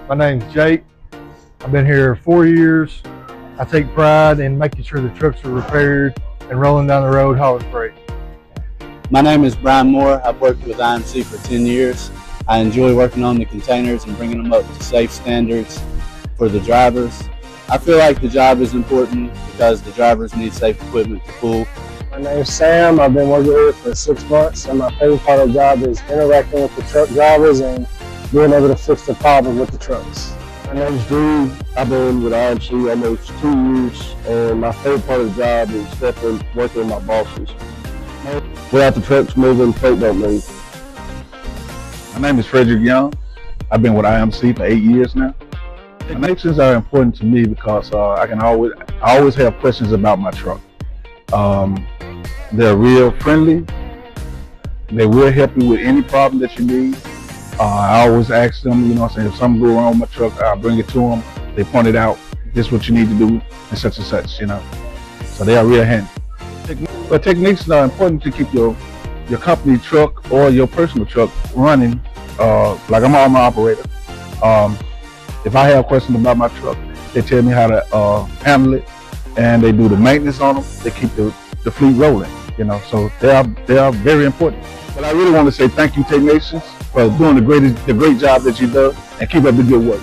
My name's Jake. I've been here 4 years. I take pride in making sure the trucks are repaired and rolling down the road hauling freight. My name is Brian Moore. I've worked with IMC for 10 years. I enjoy working on the containers and bringing them up to safe standards for the drivers. I feel like the job is important because the drivers need safe equipment to pull. My name's Sam. I've been working here for 6 months, and my favorite part of the job is interacting with the truck drivers and being able to fix the problem with the trucks. My name's Drew. I've been with IMC almost 2 years, and my favorite part of the job is definitely working with my bosses. Without the trucks moving, freight don't move. My name is Frederick Young. I've been with IMC for 8 years now. Connections are important to me because I always have questions about my truck. They're real friendly. They will help you with any problem that you need. I always ask them, if something go wrong with my truck, I'll bring it to them. They point it out. This is what you need to do, and such. So they are real handy. But techniques are important to keep your company truck or your personal truck running. Like I'm an owner operator. If I have questions about my truck, they tell me how to handle it, and they do the maintenance on them. They keep the fleet rolling, so they are very important. But I really want to say thank you, technicians, for doing the great job that you do, and keep up the good work.